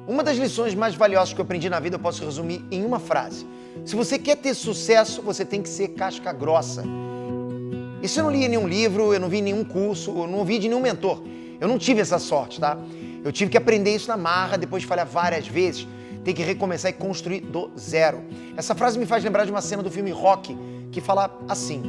Uma das lições mais valiosas que eu aprendi na vida eu posso resumir em uma frase. Se você quer ter sucesso, você tem que ser casca grossa. Isso eu não li em nenhum livro, eu não vi em nenhum curso, eu não ouvi de nenhum mentor. Eu não tive essa sorte, tá? Eu tive que aprender isso na marra, depois de falhar várias vezes, ter que recomeçar e construir do zero. Essa frase me faz lembrar de uma cena do filme Rocky, que fala assim: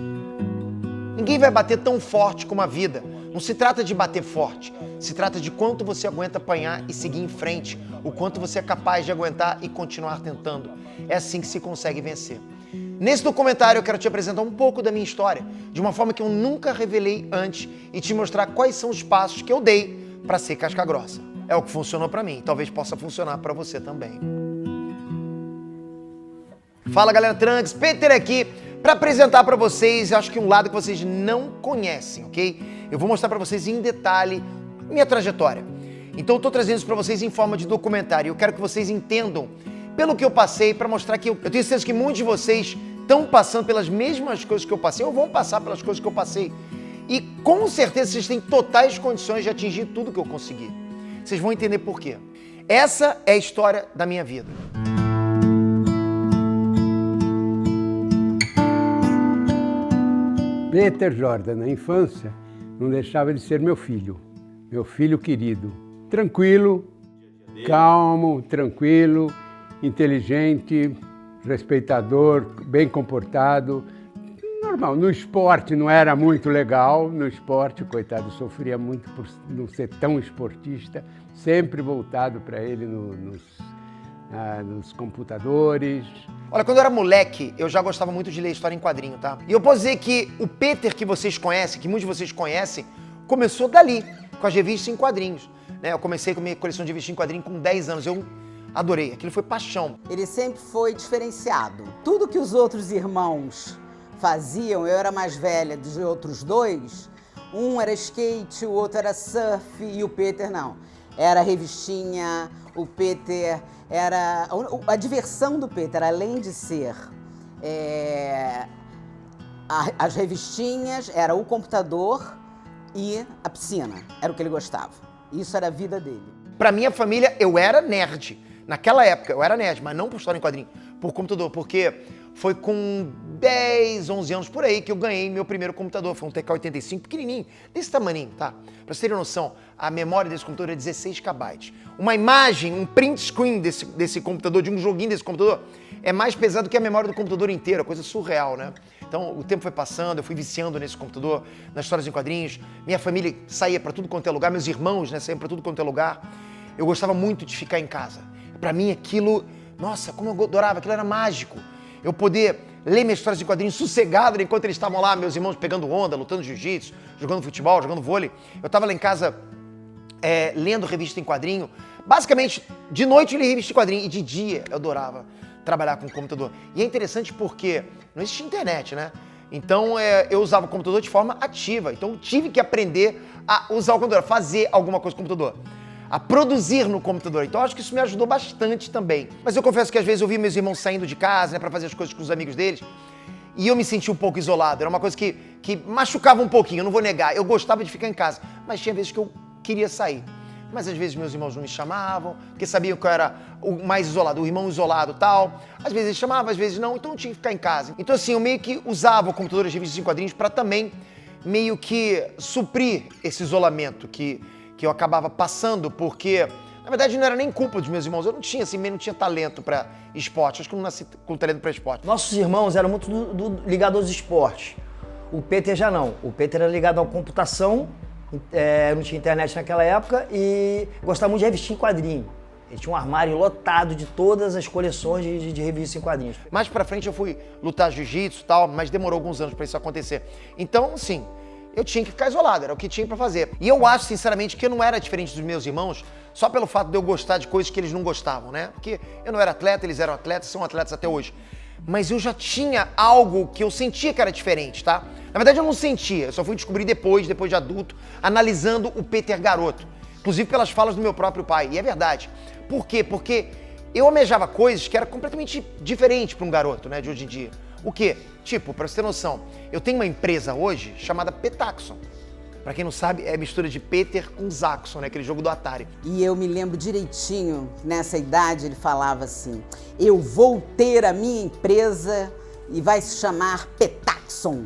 ninguém vai bater tão forte como a vida. Não se trata de bater forte, se trata de quanto você aguenta apanhar e seguir em frente, o quanto você é capaz de aguentar e continuar tentando. É assim que se consegue vencer. Nesse documentário eu quero te apresentar um pouco da minha história, de uma forma que eu nunca revelei antes e te mostrar quais são os passos que eu dei para ser casca grossa. É o que funcionou para mim, talvez possa funcionar para você também. Fala galera Trunks, Peter aqui para apresentar para vocês, acho que um lado que vocês não conhecem, ok? Eu vou mostrar para vocês em detalhe minha trajetória. Então eu tô trazendo isso para vocês em forma de documentário. Eu quero que vocês entendam pelo que eu passei, para mostrar que eu tenho certeza que muitos de vocês estão passando pelas mesmas coisas que eu passei ou vão passar pelas coisas que eu passei. E com certeza vocês têm totais condições de atingir tudo que eu consegui. Vocês vão entender por quê. Essa é a história da minha vida. Peter Jordan, na infância, não deixava de ser meu filho querido. Tranquilo, calmo, tranquilo, inteligente, respeitador, bem comportado. Normal, no esporte não era muito legal, no esporte, coitado, sofria muito por não ser tão esportista, sempre voltado para ele nos computadores. Olha, quando eu era moleque, eu já gostava muito de ler história em quadrinho, tá? E eu posso dizer que o Peter que vocês conhecem, que muitos de vocês conhecem, começou dali, com as revistas em quadrinhos. Né? Eu comecei com a minha coleção de revistas em quadrinho com 10 anos, eu adorei, aquilo foi paixão. Ele sempre foi diferenciado. Tudo que os outros irmãos faziam, eu era mais velha dos outros dois, um era skate, o outro era surf e o Peter não. Era revistinha, o Peter era... A diversão do Peter, além de ser as revistinhas, era o computador e a piscina. Era o que ele gostava. Isso era a vida dele. Pra minha família, eu era nerd. Naquela época, eu era nerd, mas não por história em quadrinho, por computador, porque foi com 10, 11 anos por aí que eu ganhei meu primeiro computador. Foi um TK-85 pequenininho, desse tamaninho, tá? Pra vocês terem noção, a memória desse computador é 16 KB. Uma imagem, um print screen desse computador, de um joguinho desse computador, é mais pesado que a memória do computador inteiro, coisa surreal, né? Então, o tempo foi passando, eu fui viciando nesse computador, nas histórias em quadrinhos. Minha família saía pra tudo quanto é lugar, meus irmãos, né, saíam pra tudo quanto é lugar. Eu gostava muito de ficar em casa. Pra mim, aquilo, nossa, como eu adorava, aquilo era mágico. Eu poder ler minhas histórias em quadrinhos sossegado enquanto eles estavam lá, meus irmãos pegando onda, lutando jiu-jitsu, jogando futebol, jogando vôlei. Eu tava lá em casa lendo revista em quadrinho. Basicamente, de noite eu li revista em quadrinho e de dia eu adorava trabalhar com o computador. E é interessante porque não existia internet, né? Então eu usava o computador de forma ativa. Então eu tive que aprender a usar o computador, a fazer alguma coisa com o computador, a produzir no computador. Então acho que isso me ajudou bastante também. Mas eu confesso que às vezes eu vi meus irmãos saindo de casa, né, para fazer as coisas com os amigos deles, e eu me sentia um pouco isolado. Era uma coisa que machucava um pouquinho, eu não vou negar. Eu gostava de ficar em casa, mas tinha vezes que eu queria sair. Mas às vezes meus irmãos não me chamavam, porque sabiam que eu era o mais isolado, o irmão isolado e tal. Às vezes eles chamavam, às vezes não, então eu tinha que ficar em casa. Então assim, eu meio que usava o computador e as revistas em quadrinhos para também meio que suprir esse isolamento que eu acabava passando, porque, na verdade, não era nem culpa dos meus irmãos. Eu não tinha, assim, não tinha talento para esporte. Acho que eu não nasci com talento para esporte. Nossos irmãos eram muito ligados aos esportes. O Peter já não. O Peter era ligado à computação, não tinha internet naquela época, e gostava muito de revistinha em quadrinho. Ele tinha um armário lotado de todas as coleções de revistas em quadrinhos. Mais pra frente eu fui lutar jiu-jitsu e tal, mas demorou alguns anos para isso acontecer. Então, sim, eu tinha que ficar isolado, era o que tinha pra fazer. E eu acho, sinceramente, que eu não era diferente dos meus irmãos só pelo fato de eu gostar de coisas que eles não gostavam, né? Porque eu não era atleta, eles eram atletas, são atletas até hoje. Mas eu já tinha algo que eu sentia que era diferente, tá? Na verdade, eu não sentia, eu só fui descobrir depois de adulto, analisando o Peter garoto. Inclusive pelas falas do meu próprio pai, e é verdade. Por quê? Porque eu almejava coisas que eram completamente diferentes para um garoto, né, de hoje em dia. O quê? Tipo, pra você ter noção, eu tenho uma empresa hoje chamada Petaxon. Pra quem não sabe, é mistura de Peter com Zaxxon, né? Aquele jogo do Atari. E eu me lembro direitinho, nessa idade, ele falava assim: eu vou ter a minha empresa e vai se chamar Petaxon.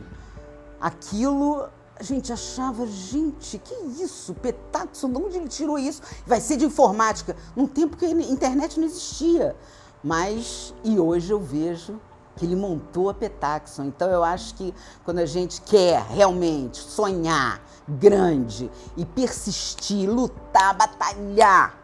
Aquilo, a gente achava, gente, que isso? Petaxon, de onde ele tirou isso? Vai ser de informática, num tempo que a internet não existia. Mas, e hoje eu vejo que ele montou a Petaxon. Então eu acho que quando a gente quer realmente sonhar grande e persistir, lutar, batalhar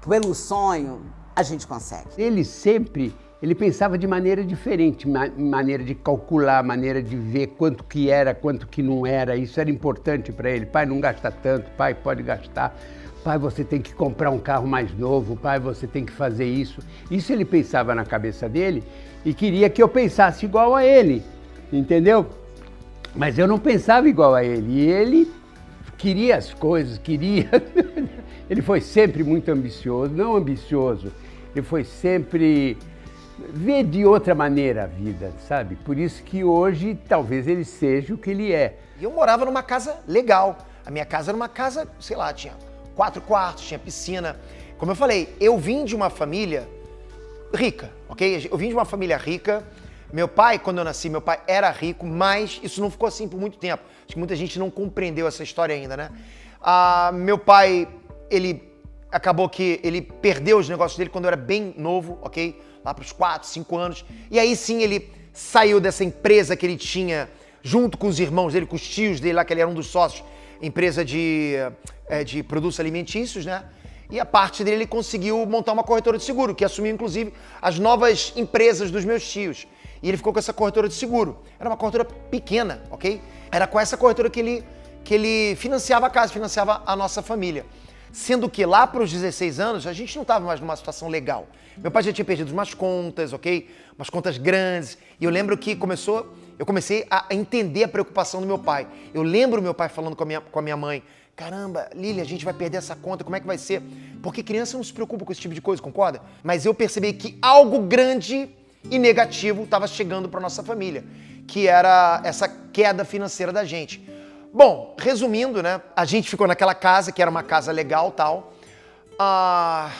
pelo sonho, a gente consegue. Ele pensava de maneira diferente, maneira de calcular, maneira de ver quanto que era, quanto que não era. Isso era importante para ele. Pai, não gasta tanto, pai, pode gastar. Pai, você tem que comprar um carro mais novo, pai, você tem que fazer isso. Isso ele pensava na cabeça dele e queria que eu pensasse igual a ele, entendeu? Mas eu não pensava igual a ele, e ele queria as coisas, queria... Ele foi sempre muito ambicioso, não ambicioso, ele foi sempre ver de outra maneira a vida, sabe? Por isso que hoje talvez ele seja o que ele é. E eu morava numa casa legal. A minha casa era uma casa, sei lá, tinha 4 quartos, tinha piscina. Como eu falei, eu vim de uma família rica, ok? Eu vim de uma família rica. Meu pai, quando eu nasci, meu pai era rico, mas isso não ficou assim por muito tempo. Acho que muita gente não compreendeu essa história ainda, né? Meu pai, ele acabou que ele perdeu os negócios dele quando eu era bem novo, ok? Lá para os 4, 5 anos. E aí sim ele saiu dessa empresa que ele tinha junto com os irmãos dele, com os tios dele lá, que ele era um dos sócios, empresa de produtos alimentícios, né? E a parte dele ele conseguiu montar uma corretora de seguro, que assumiu inclusive as novas empresas dos meus tios. E ele ficou com essa corretora de seguro. Era uma corretora pequena, ok? Era com essa corretora que ele financiava a casa, financiava a nossa família. Sendo que lá para os 16 anos, a gente não estava mais numa situação legal. Meu pai já tinha perdido umas contas, ok? Umas contas grandes. E eu lembro que eu comecei a entender a preocupação do meu pai. Eu lembro meu pai falando com a minha mãe: caramba, Lili, a gente vai perder essa conta, como é que vai ser? Porque criança não se preocupa com esse tipo de coisa, concorda? Mas eu percebi que algo grande e negativo estava chegando para nossa família, que era essa queda financeira da gente. Bom, resumindo, né? A gente ficou naquela casa, que era uma casa legal, tal.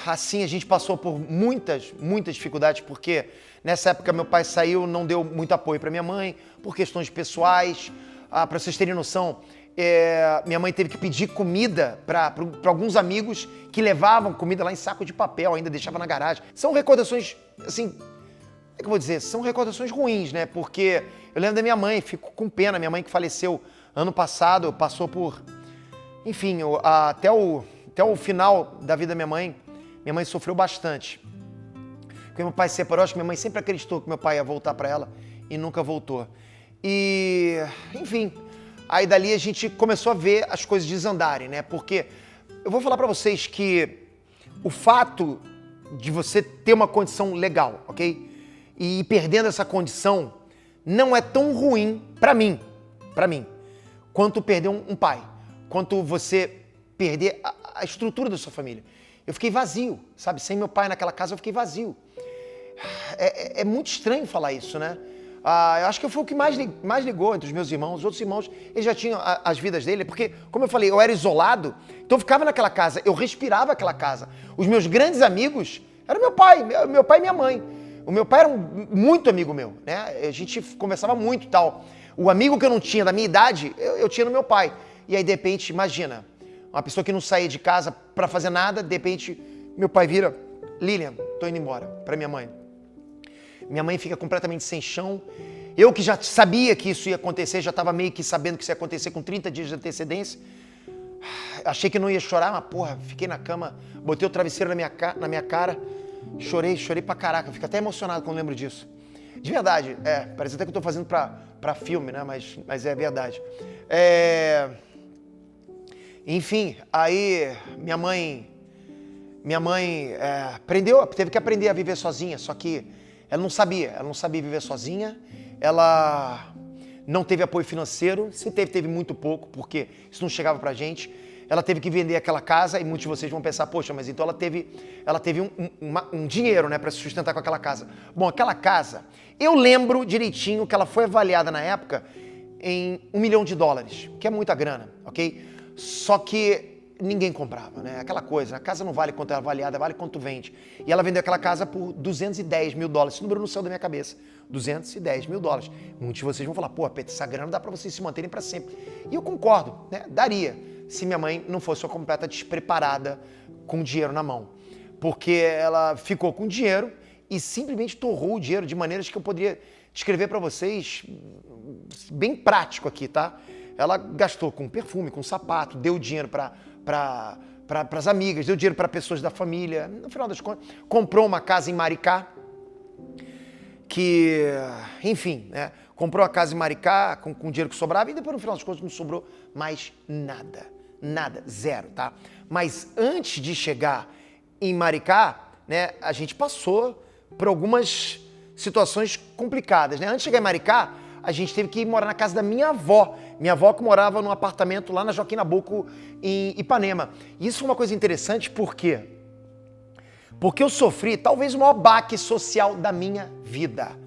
Assim, a gente passou por muitas dificuldades, porque nessa época meu pai saiu, não deu muito apoio para minha mãe, por questões pessoais. Para vocês terem noção, minha mãe teve que pedir comida para alguns amigos que levavam comida lá em saco de papel, ainda deixava na garagem. São recordações, assim, como é que eu vou dizer? São recordações ruins, né? Porque eu lembro da minha mãe, fico com pena, minha mãe que faleceu ano passado, passou por... Enfim, até o final da vida da minha mãe sofreu bastante. Porque meu pai se separou, acho que minha mãe sempre acreditou que meu pai ia voltar para ela e nunca voltou. E, enfim, aí dali a gente começou a ver as coisas desandarem, né? Porque eu vou falar para vocês que o fato de você ter uma condição legal, ok? E ir perdendo essa condição não é tão ruim para mim, quanto perder um pai, quanto você perder a estrutura da sua família. Eu fiquei vazio, sabe? Sem meu pai naquela casa eu fiquei vazio. É muito estranho falar isso, né? Eu acho que foi o que mais ligou entre os meus irmãos. Os outros irmãos, eles já tinham as vidas dele, porque, como eu falei, eu era isolado, então eu ficava naquela casa, eu respirava aquela casa. Os meus grandes amigos eram meu pai e minha mãe. O meu pai era muito amigo meu, né? A gente conversava muito e tal. O amigo que eu não tinha da minha idade, eu tinha no meu pai. E aí, de repente, imagina, uma pessoa que não saía de casa pra fazer nada, de repente, meu pai vira: Lilian, tô indo embora, pra minha mãe. Minha mãe fica completamente sem chão. Eu que já sabia que isso ia acontecer, já estava meio que sabendo que isso ia acontecer com 30 dias de antecedência. Achei que não ia chorar, mas porra, fiquei na cama, botei o travesseiro na minha cara, chorei pra caraca, fico até emocionado quando lembro disso. De verdade, parece até que eu tô fazendo pra filme, né, mas é verdade. Enfim, aí minha mãe teve que aprender a viver sozinha, só que ela não sabia viver sozinha, ela não teve apoio financeiro, se teve muito pouco, porque isso não chegava pra gente. Ela teve que vender aquela casa e muitos de vocês vão pensar: poxa, mas então ela teve um dinheiro, né, para se sustentar com aquela casa. Bom, aquela casa, eu lembro direitinho que ela foi avaliada na época em $1 milhão, que é muita grana, ok? Só que ninguém comprava, né? Aquela coisa, a casa não vale quanto é avaliada, vale quanto vende. E ela vendeu aquela casa por 210 mil dólares. Esse número não saiu da minha cabeça. 210 mil dólares. Muitos de vocês vão falar, pô, Peter, essa grana dá pra vocês se manterem pra sempre. E eu concordo, né? Daria, se minha mãe não fosse uma completa despreparada com dinheiro na mão. Porque ela ficou com dinheiro e simplesmente torrou o dinheiro de maneiras que eu poderia descrever pra vocês bem prático aqui, tá? Ela gastou com perfume, com sapato, deu dinheiro para as amigas, deu dinheiro para pessoas da família. No final das contas, comprou uma casa em Maricá, que, enfim, né? Comprou a casa em Maricá com o dinheiro que sobrava e depois, no final das contas, não sobrou mais nada. Nada, zero, tá? Mas antes de chegar em Maricá, né, a gente passou por algumas situações complicadas, né? Antes de chegar em Maricá, a gente teve que ir morar na casa da minha avó. Minha avó que morava num apartamento lá na Joaquim Nabuco, em Ipanema. E isso foi uma coisa interessante, por quê? Porque eu sofri talvez o maior baque social da minha vida.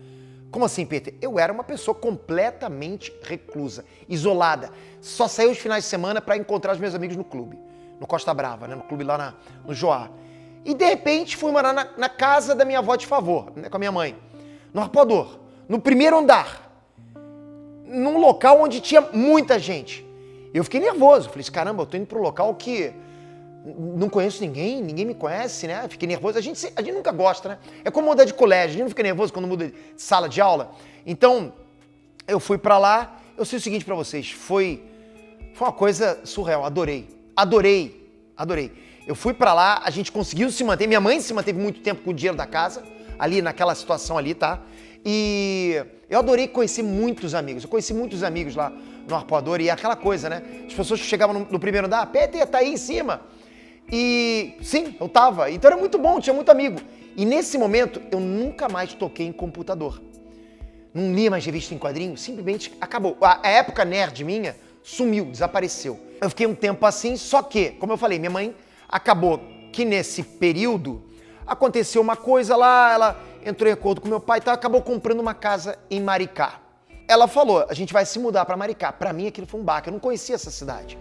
Como assim, Peter? Eu era uma pessoa completamente reclusa, isolada. Só saía os finais de semana para encontrar os meus amigos no clube, no Costa Brava, né? No clube lá no Joá. E de repente fui morar na casa da minha avó de favor, né? Com a minha mãe, no Arpoador, no primeiro andar, num local onde tinha muita gente. Eu fiquei nervoso, falei, caramba, eu tô indo para um local que não conheço ninguém me conhece, né? Fiquei nervoso, a gente nunca gosta, né? É como mudar de colégio, a gente não fica nervoso quando muda de sala de aula. Então, eu fui para lá, eu sei o seguinte para vocês, foi uma coisa surreal, adorei. Eu fui para lá, a gente conseguiu se manter, minha mãe se manteve muito tempo com o dinheiro da casa, ali naquela situação ali, tá? E eu adorei conhecer muitos amigos. Eu conheci muitos amigos lá no Arpoador e aquela coisa, né? As pessoas que chegavam no primeiro andar, Peter, tá aí em cima. E sim, eu tava. Então era muito bom, tinha muito amigo. E nesse momento, eu nunca mais toquei em computador. Não lia mais revista em quadrinhos, simplesmente acabou. A época nerd minha sumiu, desapareceu. Eu fiquei um tempo assim, só que, como eu falei, minha mãe acabou que nesse período aconteceu uma coisa lá, ela entrou em acordo com meu pai e tal, acabou comprando uma casa em Maricá. Ela falou, a gente vai se mudar para Maricá. Para mim aquilo foi um baque, eu não conhecia essa cidade.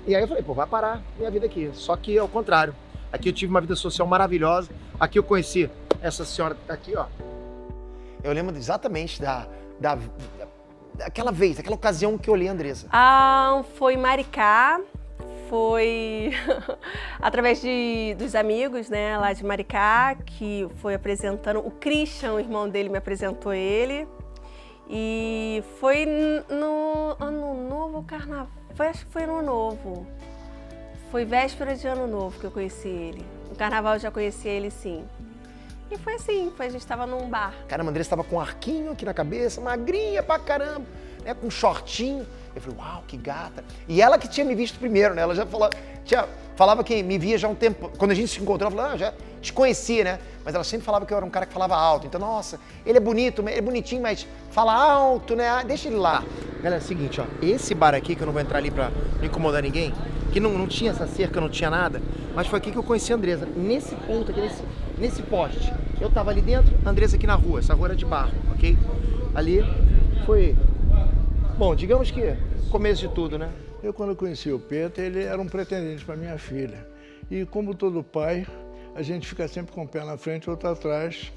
E aí eu falei, pô, vai parar minha vida aqui. Só que ao contrário, aqui eu tive uma vida social maravilhosa, aqui eu conheci essa senhora que tá aqui, ó. Eu lembro exatamente daquela vez, aquela ocasião que eu olhei a Andressa. Foi em Maricá, foi através dos amigos, né, lá de Maricá, que foi apresentando, o Christian, o irmão dele, me apresentou ele, e foi no Ano Novo, Carnaval, acho que foi no Ano Novo, foi véspera de Ano Novo que eu conheci ele, no Carnaval eu já conheci ele sim. E foi assim, a gente estava num bar. Caramba, a Andressa estava com um arquinho aqui na cabeça, magrinha pra caramba, né, com um shortinho. Eu falei, uau, que gata. E ela que tinha me visto primeiro, né? Ela já falava que me via já há um tempo. Quando a gente se encontrou, ela falou, já te conhecia, né? Mas ela sempre falava que eu era um cara que falava alto. Então, nossa, ele é bonito, ele é bonitinho, mas fala alto, né? Ah, deixa ele lá. Galera, é o seguinte, ó. Esse bar aqui, que eu não vou entrar ali pra não incomodar ninguém, que não tinha essa cerca, não tinha nada, mas foi aqui que eu conheci a Andressa. Nesse ponto aqui, nesse poste. Eu tava ali dentro, a Andressa aqui na rua. Essa rua era de barro, ok? Ali foi... Bom, digamos que começo de tudo, né? Eu, quando conheci o Peter, ele era um pretendente para minha filha. E como todo pai, a gente fica sempre com o pé na frente e outro atrás,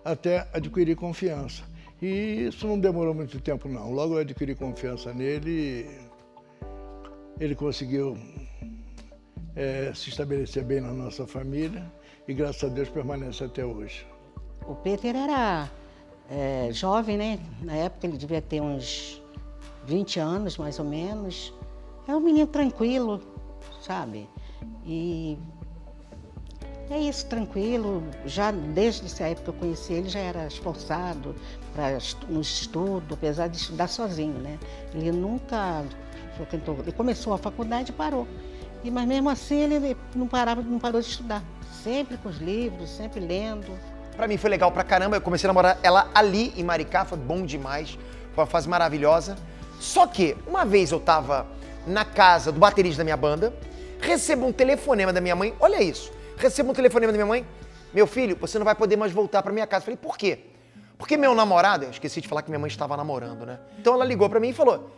até adquirir confiança. E isso não demorou muito tempo, não. Logo eu adquiri confiança nele, ele conseguiu se estabelecer bem na nossa família e, graças a Deus, permanece até hoje. O Peter era jovem, né? Na época ele devia ter uns 20 anos, mais ou menos. É um menino tranquilo, sabe? E é isso, tranquilo. Já desde essa época que eu conheci ele, já era esforçado no estudo, apesar de estudar sozinho, né? Ele nunca frequentou. Ele começou a faculdade e parou. Mas mesmo assim ele não parou de estudar. Sempre com os livros, sempre lendo. Pra mim foi legal pra caramba, eu comecei a namorar ela ali em Maricá, foi bom demais, foi uma fase maravilhosa. Só que, uma vez eu tava na casa do baterista da minha banda, recebo um telefonema da minha mãe, olha isso, recebo um telefonema da minha mãe, meu filho, você não vai poder mais voltar pra minha casa. Falei, por quê? Porque meu namorado, eu esqueci de falar que minha mãe estava namorando, né? Então ela ligou pra mim e falou,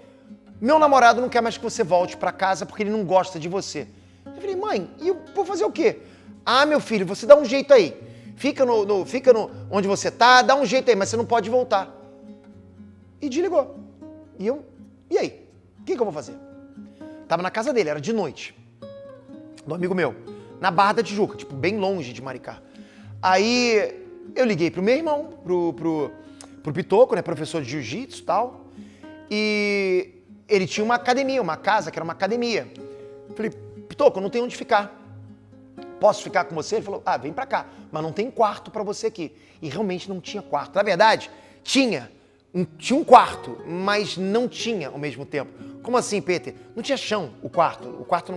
meu namorado não quer mais que você volte pra casa porque ele não gosta de você. Eu falei, mãe, e eu vou fazer o quê? Ah, meu filho, você dá um jeito aí. Fica onde você tá, dá um jeito aí, mas você não pode voltar. E desligou. E aí? O que eu vou fazer? Tava na casa dele, era de noite. Do amigo meu, na Barra da Tijuca, tipo, bem longe de Maricá. Aí eu liguei pro meu irmão, pro Pitoco, né, professor de jiu-jitsu e tal, e ele tinha uma academia, uma casa que era uma academia. Falei, Pitoco, eu não tenho onde ficar. Posso ficar com você? Ele falou, vem pra cá, mas não tem quarto pra você aqui. E realmente não tinha quarto. Na verdade, tinha um quarto, mas não tinha ao mesmo tempo. Como assim, Peter? Não tinha chão o quarto. O quarto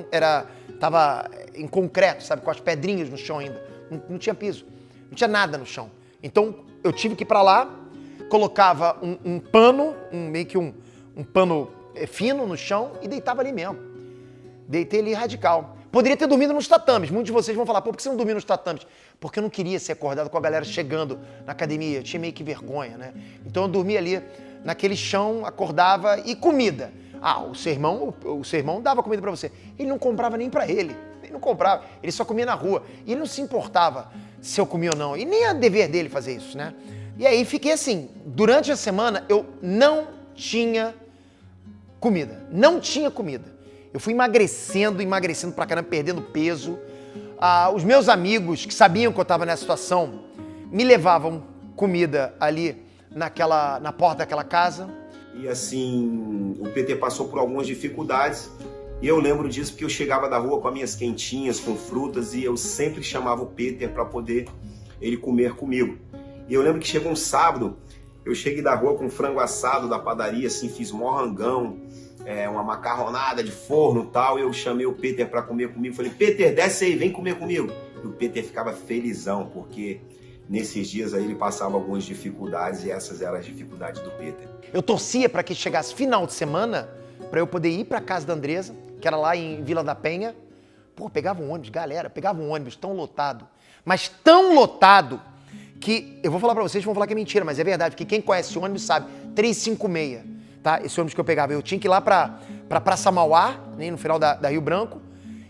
tava em concreto, sabe, com as pedrinhas no chão ainda. Não tinha piso, não tinha nada no chão. Então eu tive que ir pra lá, colocava um pano, meio que um pano fino no chão e deitava ali mesmo. Deitei ali radical. Poderia ter dormido nos tatames. Muitos de vocês vão falar, por que você não dormiu nos tatames? Porque eu não queria ser acordado com a galera chegando na academia. Eu tinha meio que vergonha, né? Então eu dormia ali naquele chão, acordava e comida. O seu irmão dava comida pra você. Ele não comprava nem pra ele. Ele não comprava. Ele só comia na rua. E ele não se importava se eu comia ou não. E nem é dever dele fazer isso, né? E aí fiquei assim. Durante a semana eu não tinha comida. Não tinha comida. Eu fui emagrecendo pra caramba, perdendo peso. Os meus amigos que sabiam que eu estava nessa situação me levavam comida ali na porta daquela casa. E assim, o PT passou por algumas dificuldades e eu lembro disso porque eu chegava da rua com as minhas quentinhas, com frutas e eu sempre chamava o Peter para poder ele comer comigo. E eu lembro que chegou um sábado, eu cheguei da rua com frango assado da padaria, assim, fiz morrangão, uma macarronada de forno e tal, e eu chamei o Peter para comer comigo, falei, Peter, desce aí, vem comer comigo. E o Peter ficava felizão, porque nesses dias aí ele passava algumas dificuldades e essas eram as dificuldades do Peter. Eu torcia para que chegasse final de semana, para eu poder ir para casa da Andresa, que era lá em Vila da Penha. Pô, pegava um ônibus, galera, pegava um ônibus tão lotado, mas tão lotado, que eu vou falar para vocês, vão falar que é mentira, mas é verdade, porque quem conhece o ônibus sabe, 356. Tá? Esse ônibus que eu pegava, eu tinha que ir lá pra Praça Mauá, né, no final da Rio Branco,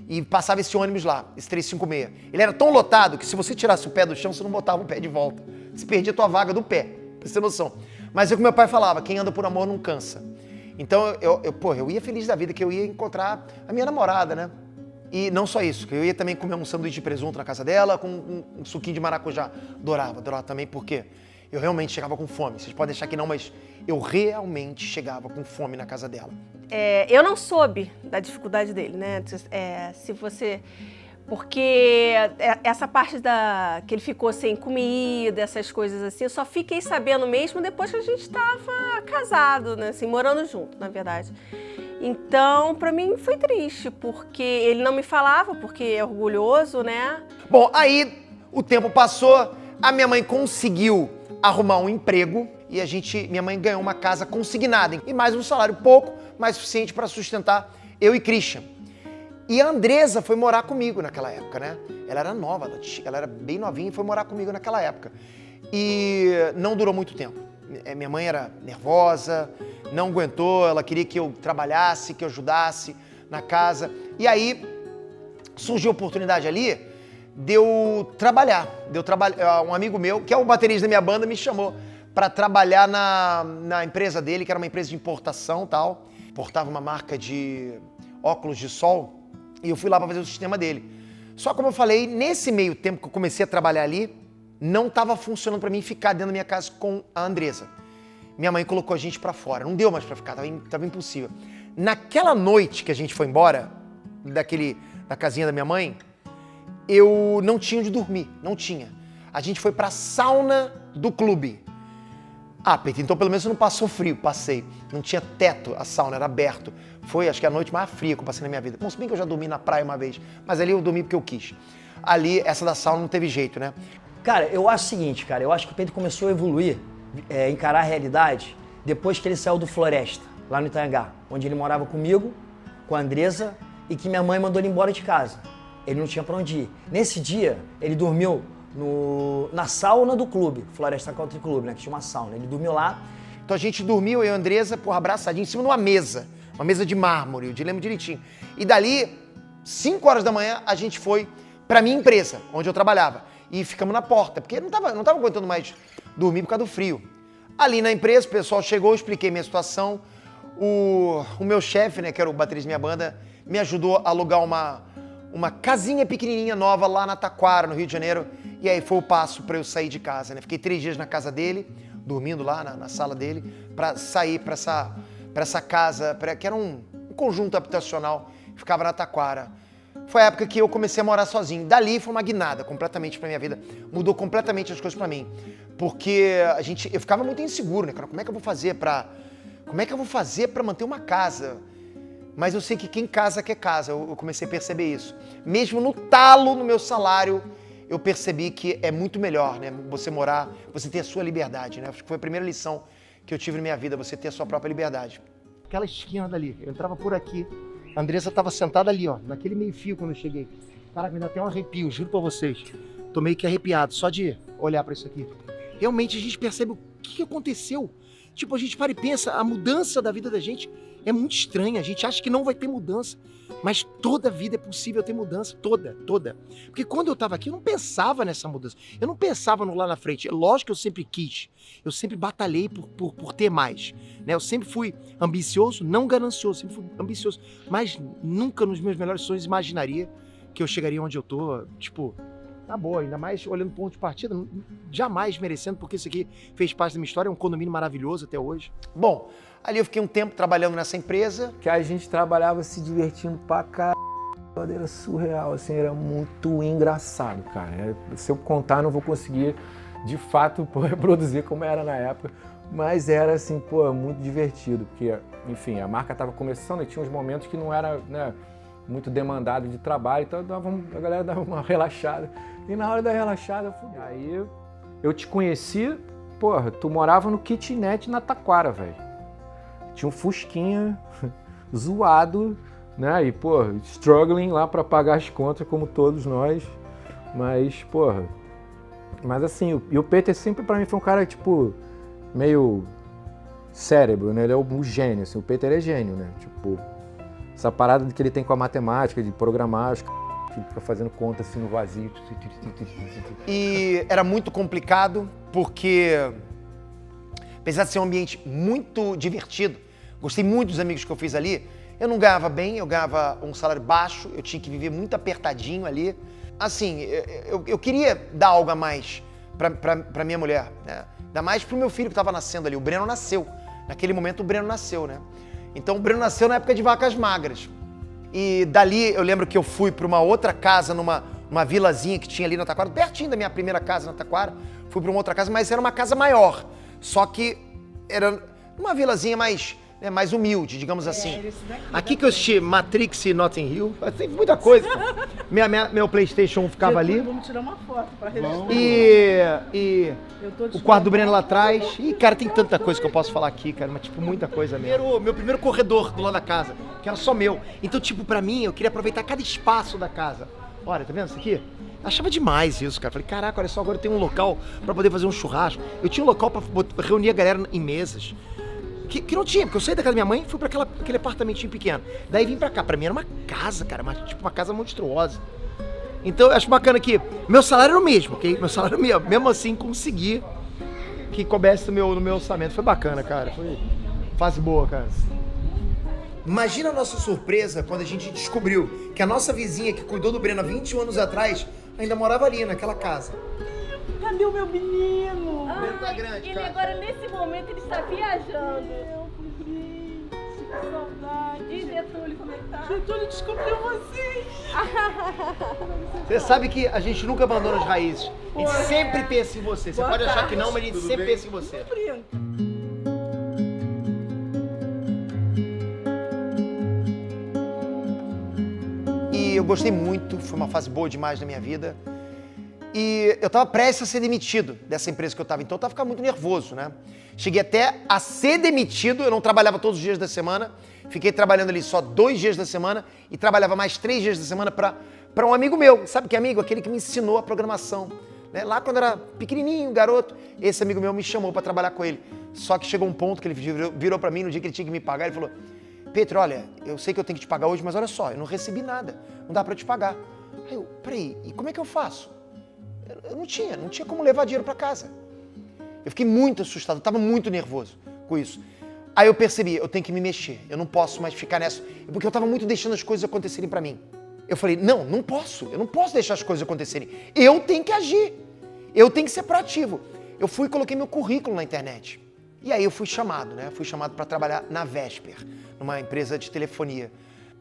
e passava esse ônibus lá, esse 356. Ele era tão lotado que se você tirasse o pé do chão, você não botava o pé de volta. Você perdia a tua vaga do pé, pra você ter noção. Mas é o que meu pai falava, quem anda por amor não cansa. Então, eu ia feliz da vida, que eu ia encontrar a minha namorada, né? E não só isso, que eu ia também comer um sanduíche de presunto na casa dela, com um suquinho de maracujá. Adorava também, porque eu realmente chegava com fome. Vocês podem achar que não, mas eu realmente chegava com fome na casa dela. Eu não soube da dificuldade dele, né? Porque essa parte que ele ficou sem comida, essas coisas assim, eu só fiquei sabendo mesmo depois que a gente estava casado, né? Assim, morando junto, na verdade. Então, pra mim foi triste, porque ele não me falava, porque é orgulhoso, né? Bom, aí o tempo passou, a minha mãe conseguiu arrumar um emprego e minha mãe ganhou uma casa consignada e mais um salário pouco, mas suficiente para sustentar eu e Christian. E a Andresa foi morar comigo naquela época, né? Ela era nova, ela era bem novinha e foi morar comigo naquela época. E não durou muito tempo. Minha mãe era nervosa, não aguentou, ela queria que eu trabalhasse, que eu ajudasse na casa. E aí surgiu a oportunidade ali de eu trabalhar. Um amigo meu, que é o baterista da minha banda, me chamou para trabalhar na empresa dele, que era uma empresa de importação e tal. Importava uma marca de óculos de sol e eu fui lá para fazer o sistema dele. Só como eu falei, nesse meio tempo que eu comecei a trabalhar ali, não estava funcionando para mim ficar dentro da minha casa com a Andresa. Minha mãe colocou a gente para fora, não deu mais para ficar, tava impossível. Naquela noite que a gente foi embora, da casinha da minha mãe, eu não tinha onde dormir, não tinha. A gente foi pra sauna do clube. Peter, então pelo menos você não passou frio. Passei. Não tinha teto, a sauna era aberto. Foi, acho que a noite mais fria que eu passei na minha vida. Bom, se bem que eu já dormi na praia uma vez, mas ali eu dormi porque eu quis. Ali, essa da sauna não teve jeito, né? Cara, eu acho o seguinte, eu acho que o Pedro começou a evoluir, encarar a realidade, depois que ele saiu do Floresta, lá no Itanhangá, onde ele morava comigo, com a Andresa, e que minha mãe mandou ele embora de casa. Ele não tinha pra onde ir. Nesse dia, ele dormiu na sauna do clube, Floresta Country Club, né, que tinha uma sauna. Ele dormiu lá. Então a gente dormiu, eu e a Andresa, abraçadinho, em cima de uma mesa uma mesa de mármore, eu lembro direitinho. E dali, 5 horas da manhã, a gente foi pra minha empresa, onde eu trabalhava. E ficamos na porta, porque não tava aguentando mais dormir por causa do frio. Ali na empresa, o pessoal chegou, eu expliquei minha situação. O meu chefe, né, que era o baterista da minha banda, me ajudou a alugar uma casinha pequenininha nova lá na Taquara, no Rio de Janeiro. E aí foi o passo para eu sair de casa, né? Fiquei 3 dias na casa dele, dormindo lá na sala dele, para sair para essa casa, que era um conjunto habitacional, ficava na Taquara. Foi a época que eu comecei a morar sozinho. Dali foi uma guinada completamente pra minha vida. Mudou completamente as coisas pra mim. Porque eu ficava muito inseguro, né, cara? Como é que eu vou fazer pra manter uma casa? Mas eu sei que quem casa quer casa. Eu comecei a perceber isso. Mesmo no talo, no meu salário, eu percebi que é muito melhor, né? Você morar, você ter a sua liberdade, né? Acho que foi a primeira lição que eu tive na minha vida, você ter a sua própria liberdade. Aquela esquina dali, eu entrava por aqui. A Andressa estava sentada ali, ó, naquele meio fio quando eu cheguei. Caraca, me dá até um arrepio, juro pra vocês. Tô meio que arrepiado só de olhar pra isso aqui. Realmente a gente percebe o que aconteceu. Tipo, a gente para e pensa, a mudança da vida da gente é muito estranha. A gente acha que não vai ter mudança. Mas toda vida é possível ter mudança, toda. Porque quando eu tava aqui, eu não pensava nessa mudança. Eu não pensava no lá na frente. É lógico que eu sempre quis. Eu sempre batalhei por ter mais. Né? Eu sempre fui ambicioso, não ganancioso, sempre fui ambicioso. Mas nunca nos meus melhores sonhos imaginaria que eu chegaria onde eu tô, tipo, tá boa, ainda mais olhando o ponto de partida, jamais merecendo, porque isso aqui fez parte da minha história, é um condomínio maravilhoso até hoje. Bom, ali eu fiquei um tempo trabalhando nessa empresa. Que a gente trabalhava se divertindo pra caralho, era surreal, assim, era muito engraçado, cara. Se eu contar, não vou conseguir, de fato, reproduzir como era na época, mas era, assim, pô, muito divertido, porque, enfim, a marca tava começando e tinha uns momentos que não era, né, muito demandado de trabalho, então a galera dava uma relaxada. E na hora da relaxada, fudeu. Aí eu te conheci, porra, tu morava no kitnet na Taquara, velho. Tinha um fusquinha zoado, né? E, porra, struggling lá pra pagar as contas, como todos nós. Mas, porra... Mas assim, e o Peter sempre pra mim foi um cara, tipo, meio cérebro, né? Ele é um gênio, assim. O Peter é gênio, né? Tipo, essa parada que ele tem com a matemática, de programar, que fica fazendo conta assim no vazio. E era muito complicado, porque apesar de ser um ambiente muito divertido, gostei muito dos amigos que eu fiz ali, eu não ganhava bem, eu ganhava um salário baixo, eu tinha que viver muito apertadinho ali. Assim, eu queria dar algo a mais pra minha mulher, né? Ainda mais pro meu filho que estava nascendo ali. O Breno nasceu. Naquele momento o Breno nasceu, né? Então o Breno nasceu na época de vacas magras. E dali eu lembro que eu fui para uma outra casa, numa vilazinha que tinha ali na Taquara, pertinho da minha primeira casa na Taquara. Fui para uma outra casa, mas era uma casa maior. Só que era uma vilazinha mais humilde, digamos assim. Aqui que eu assisti Matrix e Notting Hill, tem muita coisa. Meu PlayStation ficava ali. Vamos tirar uma foto para registrar. E o quarto do Breno lá atrás. E, cara, tem tanta coisa que eu posso falar aqui, cara, mas, tipo, muita coisa mesmo. Meu primeiro corredor do lado da casa, que era só meu. Então, tipo, pra mim, eu queria aproveitar cada espaço da casa. Olha, tá vendo isso aqui? Achava demais isso, cara. Falei, caraca, olha só, agora eu tenho um local pra poder fazer um churrasco. Eu tinha um local pra reunir a galera em mesas. Que não tinha, porque eu saí da casa da minha mãe e fui pra aquele apartamentinho pequeno. Daí vim pra cá. Pra mim era uma casa, cara, tipo uma casa monstruosa. Então eu acho bacana que meu salário era o mesmo, ok? Meu salário era o mesmo. Mesmo assim, consegui que coubesse no meu orçamento. Foi bacana, cara. Foi fase boa, cara. Imagina a nossa surpresa quando a gente descobriu que a nossa vizinha que cuidou do Breno há 21 anos atrás ainda morava ali, naquela casa. Cadê o meu menino? O Breno tá grande, ele cara. agora, nesse momento, ele está viajando. Que saudade. E Getúlio, como é que tá? Getúlio descobriu vocês. Você sabe que a gente nunca abandona as raízes. A gente sempre pensa em você. Você pode achar que não, mas a gente sempre pensa em você. E eu gostei muito, foi uma fase boa demais na minha vida. E eu tava prestes a ser demitido dessa empresa que eu tava, então eu tava ficando muito nervoso, né? Cheguei até a ser demitido, eu não trabalhava todos os dias da semana, fiquei trabalhando ali só 2 dias da semana e trabalhava mais 3 dias da semana para um amigo meu. Sabe que amigo? Aquele que me ensinou a programação. Né? Lá quando eu era pequenininho, garoto, esse amigo meu me chamou para trabalhar com ele. Só que chegou um ponto que ele virou para mim no dia que ele tinha que me pagar, ele falou, Peter, olha, eu sei que eu tenho que te pagar hoje, mas olha só, eu não recebi nada, não dá para te pagar. Aí eu, peraí, e como é que eu faço? Eu não tinha como levar dinheiro para casa. Eu fiquei muito assustado, eu estava muito nervoso com isso. Aí eu percebi, eu tenho que me mexer, eu não posso mais ficar nessa, porque eu estava muito deixando as coisas acontecerem para mim. Eu falei, não eu não posso deixar as coisas acontecerem, eu tenho que agir, eu tenho que ser proativo. Eu fui e coloquei meu currículo na internet. E aí eu fui chamado, né? Fui chamado para trabalhar na Vesper, numa empresa de telefonia.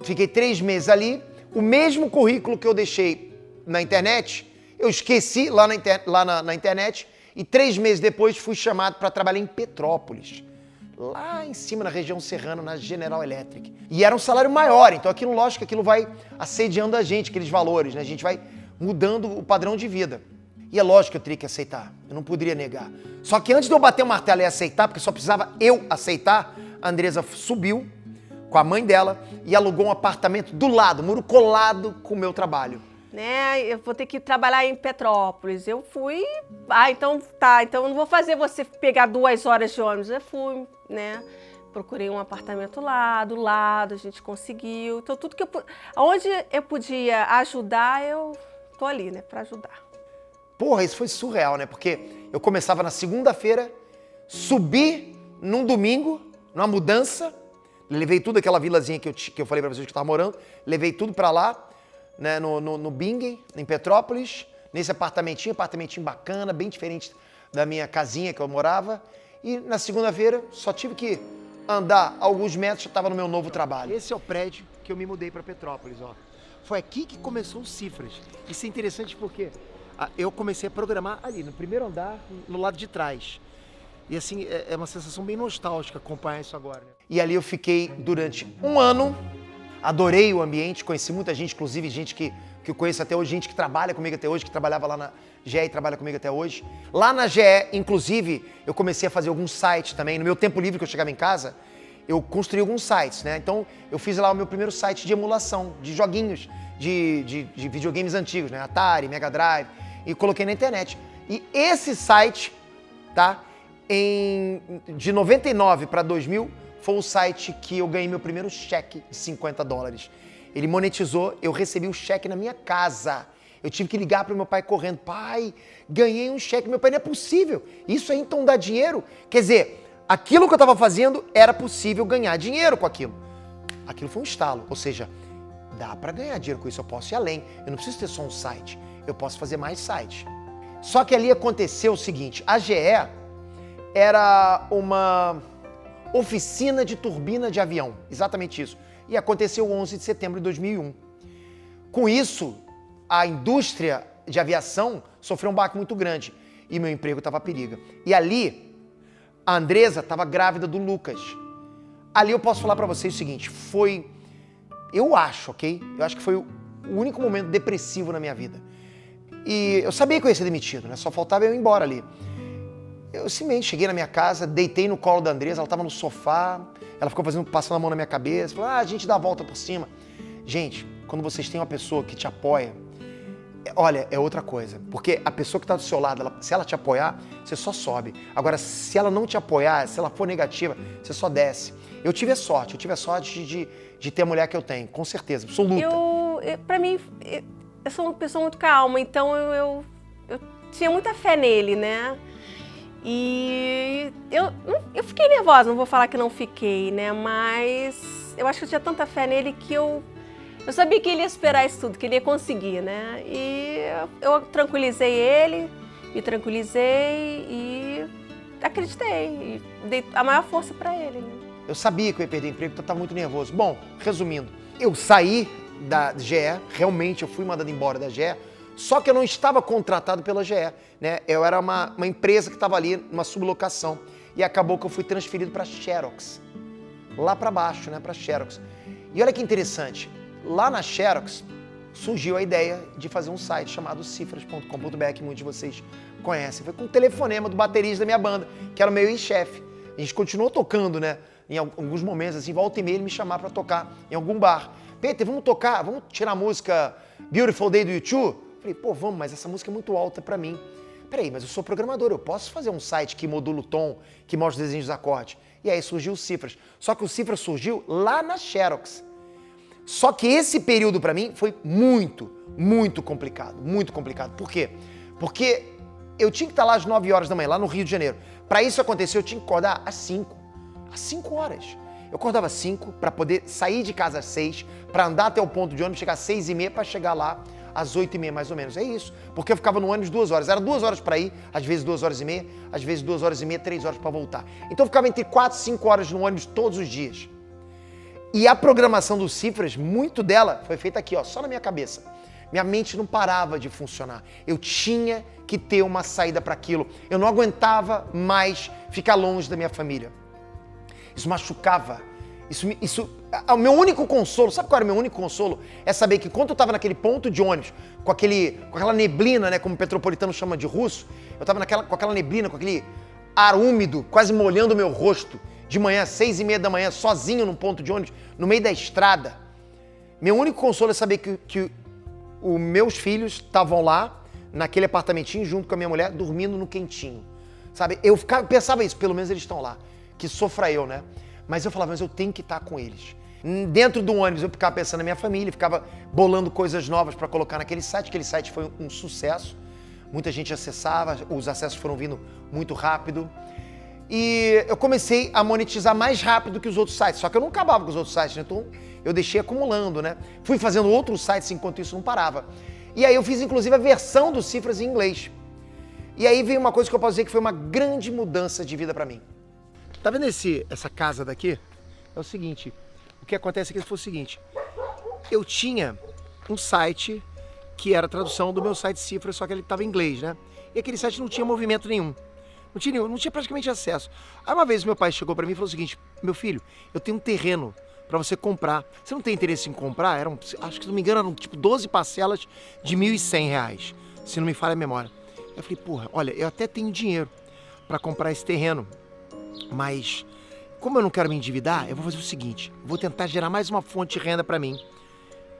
Fiquei 3 meses ali, o mesmo currículo que eu deixei na internet, eu esqueci lá na internet, e 3 meses depois fui chamado para trabalhar em Petrópolis, lá em cima na região serrana, na General Electric. E era um salário maior, então aquilo, lógico, aquilo vai assediando a gente, aqueles valores, né? A gente vai mudando o padrão de vida. E é lógico que eu teria que aceitar, eu não poderia negar. Só que antes de eu bater o martelo e aceitar, porque só precisava eu aceitar, a Andresa subiu com a mãe dela e alugou um apartamento do lado, muro colado com o meu trabalho. Né, eu vou ter que trabalhar em Petrópolis. Eu fui, então eu não vou fazer você pegar 2 horas de ônibus. Eu fui, né, procurei um apartamento lá, do lado, a gente conseguiu. Então tudo que onde eu podia ajudar, eu tô ali, né, para ajudar. Porra, isso foi surreal, né, porque eu começava na segunda-feira, subi num domingo, numa mudança, levei tudo aquela vilazinha que eu falei pra vocês que eu tava morando, levei tudo pra lá, né, no Bingen, em Petrópolis, nesse apartamentinho bacana, bem diferente da minha casinha que eu morava. E na segunda-feira só tive que andar alguns metros, já estava no meu novo trabalho. Esse é o prédio que eu me mudei para Petrópolis, ó. Foi aqui que começou o Cifras. Isso é interessante porque eu comecei a programar ali, no primeiro andar, no lado de trás. E assim, é uma sensação bem nostálgica acompanhar isso agora, né? E ali eu fiquei durante 1 ano. Adorei o ambiente, conheci muita gente, inclusive gente que eu conheço até hoje, gente que trabalha comigo até hoje, que trabalhava lá na GE e trabalha comigo até hoje. Lá na GE, inclusive, eu comecei a fazer alguns sites também. No meu tempo livre que eu chegava em casa, eu construí alguns sites, né? Então, eu fiz lá o meu primeiro site de emulação, de joguinhos, de videogames antigos, né? Atari, Mega Drive, e coloquei na internet. E esse site, tá? De 99 para 2000, foi o site que eu ganhei meu primeiro cheque de $50. Ele monetizou, eu recebi o cheque na minha casa. Eu tive que ligar para o meu pai correndo. Pai, ganhei um cheque. Meu pai, não é possível. Isso aí então dá dinheiro? Quer dizer, aquilo que eu estava fazendo era possível ganhar dinheiro com aquilo. Aquilo foi um estalo. Ou seja, dá para ganhar dinheiro com isso. Eu posso ir além. Eu não preciso ter só um site. Eu posso fazer mais sites. Só que ali aconteceu o seguinte. A GE era uma oficina de turbina de avião, exatamente isso. E aconteceu 11 de setembro de 2001. Com isso, a indústria de aviação sofreu um baque muito grande e meu emprego estava a perigo. E ali, a Andresa estava grávida do Lucas. Ali eu posso falar para vocês o seguinte, eu acho que foi o único momento depressivo na minha vida. E eu sabia que eu ia ser demitido, né? Só faltava eu ir embora ali. Eu simplesmente cheguei na minha casa, deitei no colo da Andresa, ela estava no sofá, ela ficou passando a mão na minha cabeça, falou, a gente dá a volta por cima. Gente, quando vocês têm uma pessoa que te apoia, olha, é outra coisa. Porque a pessoa que está do seu lado, se ela te apoiar, você só sobe. Agora, se ela não te apoiar, se ela for negativa, você só desce. Eu tive a sorte de ter a mulher que eu tenho, com certeza, absoluta. Pra mim, eu sou uma pessoa muito calma, então eu tinha muita fé nele, né? E eu fiquei nervosa, não vou falar que não fiquei, né? Mas eu acho que eu tinha tanta fé nele que eu sabia que ele ia superar isso tudo, que ele ia conseguir, né? E eu tranquilizei ele, me tranquilizei e acreditei. E dei a maior força pra ele, né? Eu sabia que eu ia perder emprego, então eu estava muito nervoso. Bom, resumindo, eu saí da GE, realmente eu fui mandado embora da GE, só que eu não estava contratado pela GE, né? Eu era uma empresa que estava ali, numa sublocação, e acabou que eu fui transferido para Xerox, lá para baixo, né? Para Xerox. E olha que interessante, lá na Xerox surgiu a ideia de fazer um site chamado cifras.com.br, que muitos de vocês conhecem. Foi com o telefonema do baterista da minha banda, que era o meu ex-chefe. A gente continuou tocando, né? Em alguns momentos, assim, volta e meia ele me chamar para tocar em algum bar. Peter, vamos tocar, vamos tirar a música Beautiful Day do U2? Falei, pô, vamos, mas essa música é muito alta para mim. peraí, mas eu sou programador, eu posso fazer um site que modula o tom, que mostra os desenhos dos acordes. E aí surgiu o Cifras. Só que o Cifras surgiu lá na Xerox. Só que esse período para mim foi muito complicado, muito complicado. Por quê? Porque eu tinha que estar lá às 9 horas da manhã, lá no Rio de Janeiro. Para isso acontecer, eu tinha que acordar às 5. Às 5 horas. Eu acordava às 5 para poder sair de casa às 6, para andar até o ponto de ônibus, chegar às 6h30 para chegar lá às 8h30 mais ou menos. É isso. Porque eu ficava no ônibus 2 horas. Era 2 horas para ir, às vezes 2 horas e meia, às vezes 2 horas e meia, 3 horas para voltar. Então eu ficava entre 4 e 5 horas no ônibus todos os dias. E a programação do Cifras, muito dela foi feita aqui, ó, só na minha cabeça. Minha mente não parava de funcionar. Eu tinha que ter uma saída para aquilo. Eu não aguentava mais ficar longe da minha família. Isso machucava. O meu único consolo, sabe qual era o meu único consolo? É saber que quando eu estava naquele ponto de ônibus, com aquela neblina, né, como o petropolitano chama de russo, eu estava com aquela neblina, com aquele ar úmido, quase molhando o meu rosto, de manhã, 6h30 da manhã, sozinho num ponto de ônibus, no meio da estrada. Meu único consolo é saber que os meus filhos estavam lá, naquele apartamentinho, junto com a minha mulher, dormindo no quentinho. Sabe? Eu pensava isso, pelo menos eles estão lá. Que sofra eu, né? Mas eu falava, mas eu tenho que estar com eles. Dentro do ônibus eu ficava pensando na minha família, ficava bolando coisas novas para colocar naquele site. Aquele site foi um sucesso. Muita gente acessava, os acessos foram vindo muito rápido. E eu comecei a monetizar mais rápido que os outros sites. Só que eu não acabava com os outros sites, né? Então eu deixei acumulando, né? Fui fazendo outros sites enquanto isso não parava. E aí eu fiz inclusive a versão do Cifras em inglês. E aí veio uma coisa que eu posso dizer que foi uma grande mudança de vida para mim. Tá vendo essa casa daqui? É o seguinte, o que acontece aqui foi o seguinte, eu tinha um site que era a tradução do meu site Cifras, só que ele estava em inglês, né? E aquele site não tinha movimento nenhum. Não tinha praticamente acesso. Aí uma vez meu pai chegou para mim e falou o seguinte, meu filho, eu tenho um terreno para você comprar. Você não tem interesse em comprar? Acho que se não me engano eram tipo 12 parcelas de R$1.100, se não me falha a memória. Eu falei, porra, olha, eu até tenho dinheiro para comprar esse terreno, mas como eu não quero me endividar, eu vou fazer o seguinte, vou tentar gerar mais uma fonte de renda para mim.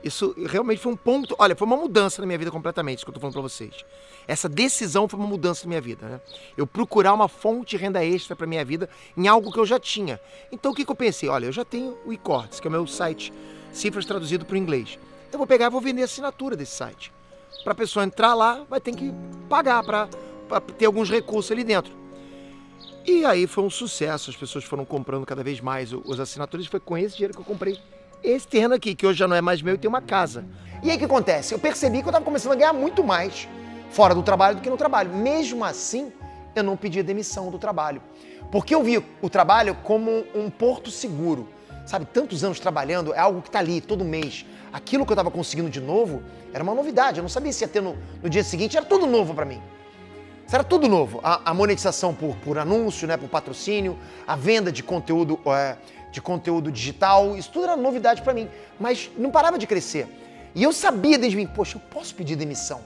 Isso realmente foi um ponto, olha, foi uma mudança na minha vida completamente, isso que eu tô falando para vocês. Essa decisão foi uma mudança na minha vida, né? Eu procurar uma fonte de renda extra para minha vida em algo que eu já tinha. Então o que eu pensei? Olha, eu já tenho o eCortes, que é o meu site Cifras traduzido para o inglês. Eu vou pegar e vou vender a assinatura desse site. Para a pessoa entrar lá, vai ter que pagar para ter alguns recursos ali dentro. E aí foi um sucesso, as pessoas foram comprando cada vez mais as assinaturas, foi com esse dinheiro que eu comprei esse terreno aqui, que hoje já não é mais meu e tem uma casa. E aí o que acontece? Eu percebi que eu estava começando a ganhar muito mais fora do trabalho do que no trabalho. Mesmo assim, eu não pedi demissão do trabalho. Porque eu vi o trabalho como um porto seguro. Sabe, tantos anos trabalhando, é algo que está ali todo mês. Aquilo que eu estava conseguindo de novo era uma novidade. Eu não sabia se ia ter no dia seguinte, era tudo novo para mim. Era tudo novo. A monetização por anúncio, né, por patrocínio, a venda de conteúdo digital, isso tudo era novidade para mim, mas não parava de crescer. E eu sabia desde mim, poxa, eu posso pedir demissão.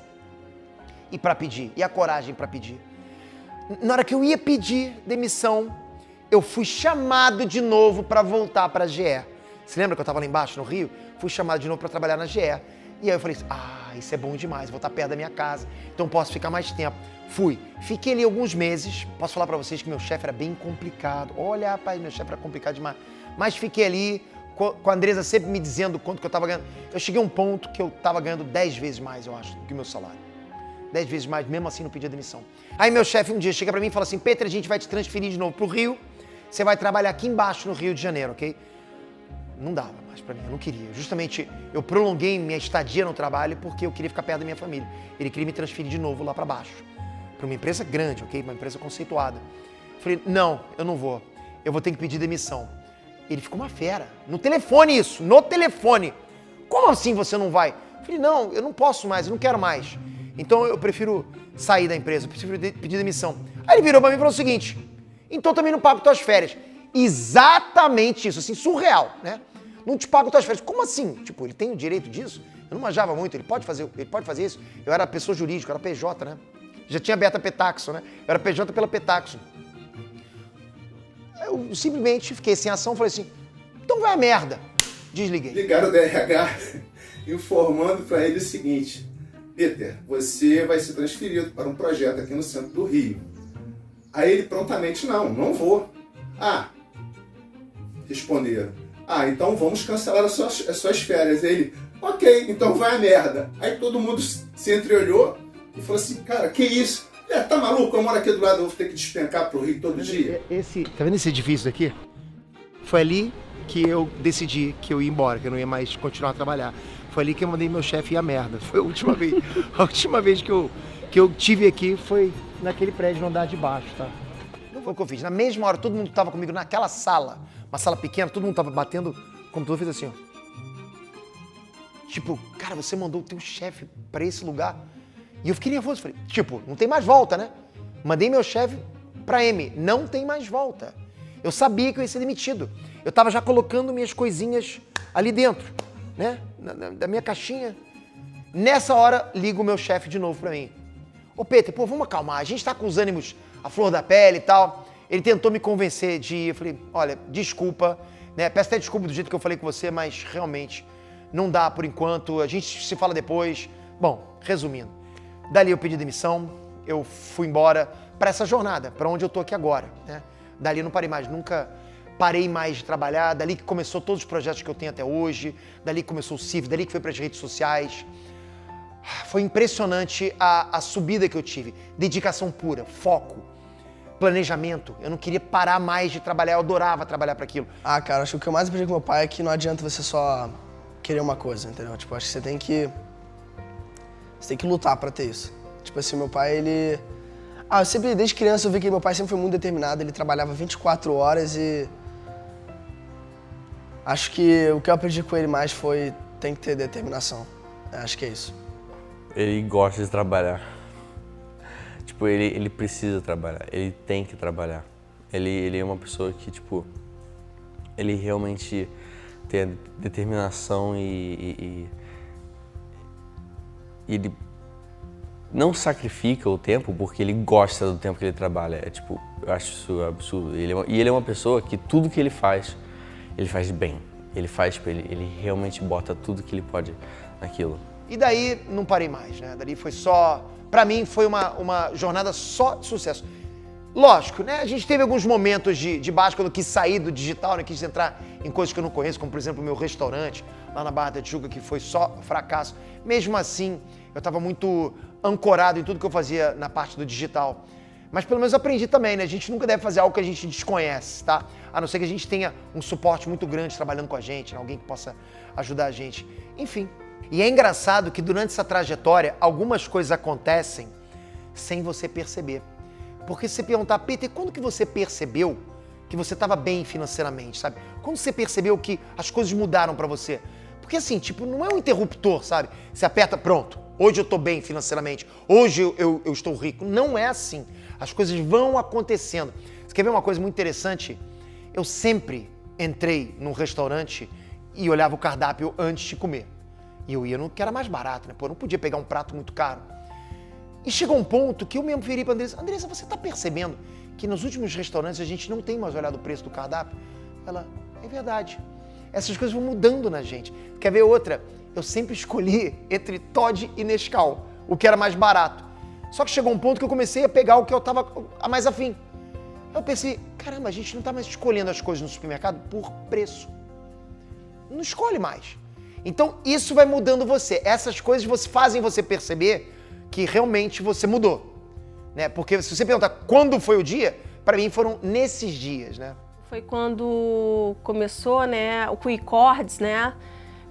E para pedir, e a coragem para pedir. Na hora que eu ia pedir demissão, eu fui chamado de novo para voltar para a GE. Você lembra que eu estava lá embaixo no Rio? Fui chamado de novo para trabalhar na GE. E aí eu falei, isso é bom demais, vou estar perto da minha casa, então posso ficar mais tempo. Fui. Fiquei ali alguns meses. Posso falar pra vocês que meu chefe era bem complicado. Olha, rapaz, meu chefe era complicado demais. Mas fiquei ali com a Andresa sempre me dizendo quanto que eu tava ganhando. Eu cheguei a um ponto que eu tava ganhando 10 vezes mais, eu acho, do que o meu salário. 10 vezes mais, mesmo assim não pedia demissão. Aí meu chefe um dia chega pra mim e fala assim, Peter, a gente vai te transferir de novo pro Rio. Você vai trabalhar aqui embaixo no Rio de Janeiro, ok? Não dava mais pra mim, eu não queria. Justamente, eu prolonguei minha estadia no trabalho porque eu queria ficar perto da minha família. Ele queria me transferir de novo lá pra baixo. Para uma empresa grande, ok? Uma empresa conceituada. Falei, não, eu não vou. Eu vou ter que pedir demissão. Ele ficou uma fera. No telefone isso, no telefone. Como assim você não vai? Falei, não, eu não posso mais, eu não quero mais. Então eu prefiro sair da empresa, eu prefiro pedir demissão. Aí ele virou para mim e falou o seguinte, então também não pago tuas férias. Exatamente isso, assim, surreal, né? Não te pago tuas férias. Como assim? Tipo, ele tem o direito disso? Eu não manjava muito, ele pode fazer isso. Eu era pessoa jurídica, eu era PJ, né? Já tinha aberto a Petaxo, né? Eu era PJ pela Petaxo. Eu simplesmente fiquei sem ação, falei assim, então vai a merda. Desliguei. Ligaram o DRH informando para ele o seguinte, Peter, você vai ser transferido para um projeto aqui no centro do Rio. Aí ele prontamente, não vou. Responderam. Então vamos cancelar as suas férias. Aí ele, ok, então vai a merda. Aí todo mundo se entreolhou e falou assim, cara, que isso? Tá maluco? Eu moro aqui do lado, eu vou ter que despencar pro Rio todo dia. Tá vendo esse edifício aqui? Foi ali que eu decidi que eu ia embora, que eu não ia mais continuar a trabalhar. Foi ali que eu mandei meu chefe ir a merda. Foi a última vez. A última vez que eu tive aqui foi naquele prédio no andar de baixo, tá? Foi o que eu fiz. Na mesma hora, todo mundo tava comigo naquela sala, uma sala pequena, todo mundo tava batendo, o computador fez assim, ó. Tipo, cara, você mandou o teu chefe pra esse lugar? E eu fiquei nervoso, falei, tipo, não tem mais volta, né? Mandei meu chefe pra M, não tem mais volta. Eu sabia que eu ia ser demitido. Eu tava já colocando minhas coisinhas ali dentro, né? Da minha caixinha. Nessa hora, liga o meu chefe de novo pra mim. Ô, Peter, pô, vamos acalmar, a gente tá com os ânimos à flor da pele e tal. Ele tentou me convencer de ir, eu falei, olha, desculpa, né? Peço até desculpa do jeito que eu falei com você, mas realmente não dá por enquanto, a gente se fala depois. Bom, resumindo, dali eu pedi demissão, eu fui embora para essa jornada, para onde eu tô aqui agora, né? Dali eu não parei mais, nunca parei mais de trabalhar, dali que começou todos os projetos que eu tenho até hoje, dali que começou o CIV, dali que foi para as redes sociais. Foi impressionante a subida que eu tive, dedicação pura, foco, planejamento. Eu não queria parar mais de trabalhar, eu adorava trabalhar para aquilo. Cara, acho que o que eu mais aprendi com meu pai é que não adianta você só querer uma coisa, entendeu? Tipo, acho que você tem que lutar pra ter isso. Tipo assim, meu pai, ele... eu sempre, desde criança, eu vi que meu pai sempre foi muito determinado, ele trabalhava 24 horas e... Acho que o que eu aprendi com ele mais foi, tem que ter determinação. Acho que é isso. Ele gosta de trabalhar. Tipo, ele precisa trabalhar, ele tem que trabalhar. Ele é uma pessoa que, tipo, ele realmente tem a determinação e ele não sacrifica o tempo porque ele gosta do tempo que ele trabalha. É tipo, eu acho isso absurdo. Ele é uma pessoa que tudo que ele faz bem. Ele faz, tipo, ele realmente bota tudo que ele pode naquilo. E daí não parei mais, né? Dali foi só... Pra mim foi uma jornada só de sucesso. Lógico, né? A gente teve alguns momentos de baixo quando eu quis sair do digital, né? Quis entrar em coisas que eu não conheço, como por exemplo o meu restaurante lá na Barra da Tijuca, que foi só fracasso. Mesmo assim, eu estava muito ancorado em tudo que eu fazia na parte do digital. Mas pelo menos eu aprendi também, né? A gente nunca deve fazer algo que a gente desconhece, tá? A não ser que a gente tenha um suporte muito grande trabalhando com a gente, né? Alguém que possa ajudar a gente. Enfim. E é engraçado que durante essa trajetória, algumas coisas acontecem sem você perceber. Porque se você perguntar, Peter, quando que você percebeu que você estava bem financeiramente, sabe? Quando você percebeu que as coisas mudaram para você? Porque assim, tipo, não é um interruptor, sabe? Você aperta, pronto, hoje eu tô bem financeiramente, hoje eu estou rico. Não é assim. As coisas vão acontecendo. Você quer ver uma coisa muito interessante? Eu sempre entrei num restaurante e olhava o cardápio antes de comer. E eu ia no que era mais barato, né? Pô, eu não podia pegar um prato muito caro. E chegou um ponto que eu mesmo virei pra Andressa, Andressa, você tá percebendo que nos últimos restaurantes a gente não tem mais olhado o preço do cardápio? Ela, é verdade. Essas coisas vão mudando na gente. Quer ver outra? Eu sempre escolhi entre Toddy e Nescau, o que era mais barato. Só que chegou um ponto que eu comecei a pegar o que eu tava a mais afim. Eu pensei, caramba, a gente não tá mais escolhendo as coisas no supermercado por preço. Não escolhe mais. Então, isso vai mudando você. Essas coisas fazem você perceber que realmente você mudou, né? Porque se você perguntar quando foi o dia, para mim foram nesses dias, né? Foi quando começou, né, o Quick Chords, né?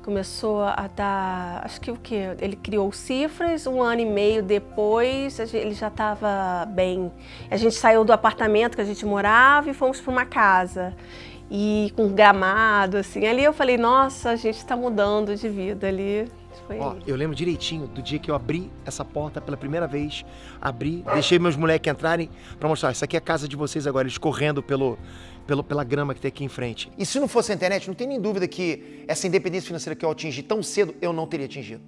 Começou a dar, acho que o quê? Ele criou cifras, 1 ano e meio depois ele já estava bem. A gente saiu do apartamento que a gente morava e fomos para uma casa. E com gramado, assim. Ali eu falei, nossa, a gente tá mudando de vida ali. Foi... Ó, eu lembro direitinho do dia que eu abri essa porta pela primeira vez, deixei meus moleques entrarem pra mostrar, isso aqui é a casa de vocês agora, eles correndo pela grama que tem aqui em frente. E se não fosse a internet, não tem nem dúvida que essa independência financeira que eu atingi tão cedo, eu não teria atingido.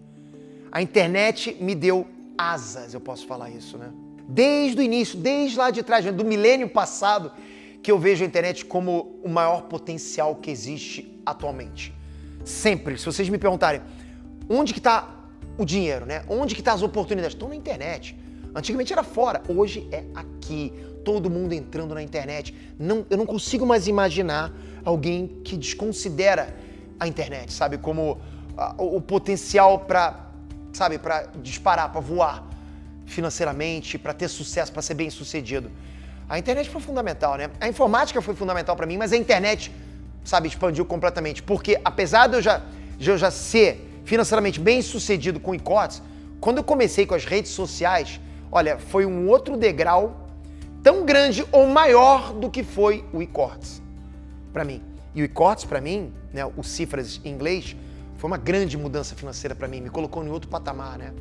A internet me deu asas, eu posso falar isso, né? Desde o início, desde lá de trás, do milênio passado, que eu vejo a internet como o maior potencial que existe atualmente. Sempre, se vocês me perguntarem, onde que está o dinheiro, né? Onde que tá as oportunidades? Estão na internet. Antigamente era fora, hoje é aqui. Todo mundo entrando na internet. Eu não consigo mais imaginar alguém que desconsidera a internet, sabe? Como o potencial para disparar, para voar financeiramente, para ter sucesso, para ser bem sucedido. A internet foi fundamental, né? A informática foi fundamental para mim, mas a internet, sabe, expandiu completamente. Porque apesar de eu já ser financeiramente bem sucedido com e-cortes, quando eu comecei com as redes sociais, olha, foi um outro degrau tão grande ou maior do que foi o e-cortes para mim. E o e-cortes para mim, né, o cifras em inglês, foi uma grande mudança financeira para mim, me colocou em outro patamar, né?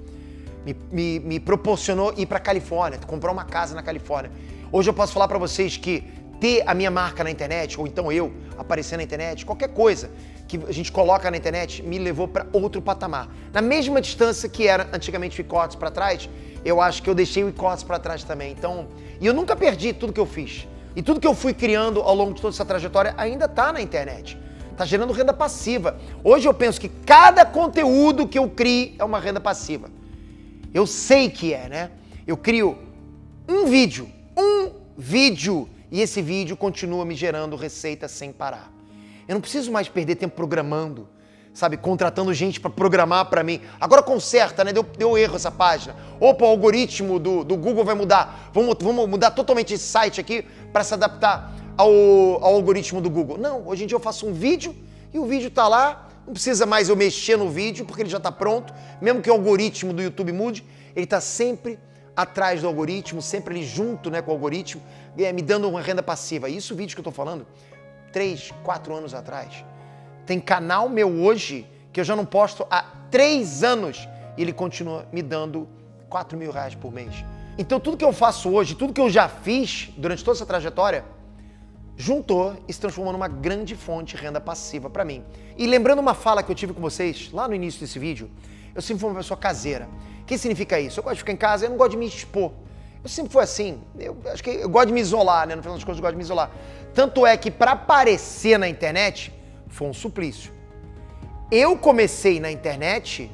Me proporcionou ir para Califórnia, comprar uma casa na Califórnia. Hoje eu posso falar para vocês que ter a minha marca na internet, ou então eu aparecer na internet, qualquer coisa que a gente coloca na internet, me levou para outro patamar. Na mesma distância que era antigamente o e-cortes para trás, eu acho que eu deixei o e-cortes para trás também. Então, e eu nunca perdi tudo que eu fiz. E tudo que eu fui criando ao longo de toda essa trajetória ainda está na internet. Está gerando renda passiva. Hoje eu penso que cada conteúdo que eu crio é uma renda passiva. Eu sei que é, né? Eu crio um vídeo, e esse vídeo continua me gerando receita sem parar. Eu não preciso mais perder tempo programando, sabe? Contratando gente para programar para mim. Agora conserta, né? Deu erro essa página. Opa, o algoritmo do Google vai mudar. Vamos mudar totalmente esse site aqui para se adaptar ao algoritmo do Google. Não, hoje em dia eu faço um vídeo e o vídeo tá lá. Não precisa mais eu mexer no vídeo porque ele já está pronto. Mesmo que o algoritmo do YouTube mude, ele está sempre atrás do algoritmo, sempre ali junto, né, com o algoritmo, me dando uma renda passiva. Isso o vídeo que eu estou falando, 3, 4 anos atrás. Tem canal meu hoje que eu já não posto há 3 anos e ele continua me dando R$4.000 por mês. Então tudo que eu faço hoje, tudo que eu já fiz durante toda essa trajetória, juntou e se transformou numa grande fonte de renda passiva para mim. E lembrando uma fala que eu tive com vocês lá no início desse vídeo, eu sempre fui uma pessoa caseira. O que significa isso? Eu gosto de ficar em casa, eu não gosto de me expor. Eu sempre fui assim, eu acho que eu gosto de me isolar, né? No final das contas eu gosto de me isolar. Tanto é que para aparecer na internet, foi um suplício. Eu comecei na internet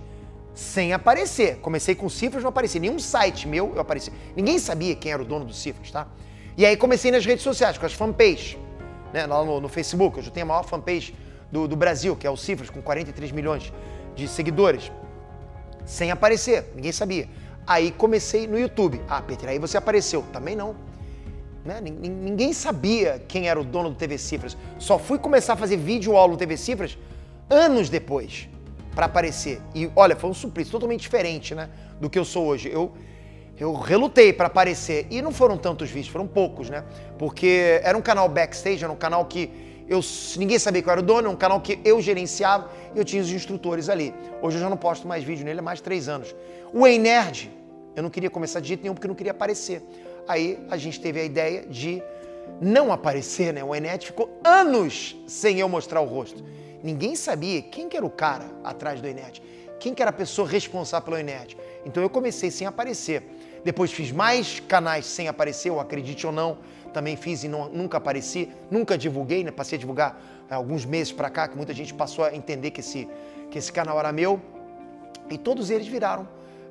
sem aparecer. Comecei com cifras, não aparecia. Nenhum site meu eu apareci. Ninguém sabia quem era o dono do cifras, tá? E aí comecei nas redes sociais, com as fanpages, né? Lá no Facebook, eu já tenho a maior fanpage do Brasil, que é o Cifras, com 43 milhões de seguidores. Sem aparecer, ninguém sabia. Aí comecei no YouTube. Ah, Peter, aí você apareceu. Também não. Né? Ninguém sabia quem era o dono do TV Cifras. Só fui começar a fazer vídeo aula no TV Cifras anos depois, para aparecer. E olha, foi um suplício totalmente diferente, né, do que eu sou hoje. Eu relutei para aparecer. E não foram tantos vídeos, foram poucos, né? Porque era um canal backstage, era um canal que ninguém sabia que eu era o dono, é um canal que eu gerenciava e eu tinha os instrutores ali. Hoje eu já não posto mais vídeo nele há mais de 3 anos. O Ei Nerd, eu não queria começar de jeito nenhum porque eu não queria aparecer. Aí a gente teve a ideia de não aparecer, né? O Ei Nerd ficou anos sem eu mostrar o rosto. Ninguém sabia quem que era o cara atrás do Ei Nerd, quem que era a pessoa responsável pelo Ei Nerd. Então eu comecei sem aparecer. Depois fiz mais canais sem aparecer, ou acredite ou não, também fiz e nunca apareci, nunca divulguei, né? Passei a divulgar alguns meses pra cá, que muita gente passou a entender que esse canal era meu. E todos eles viraram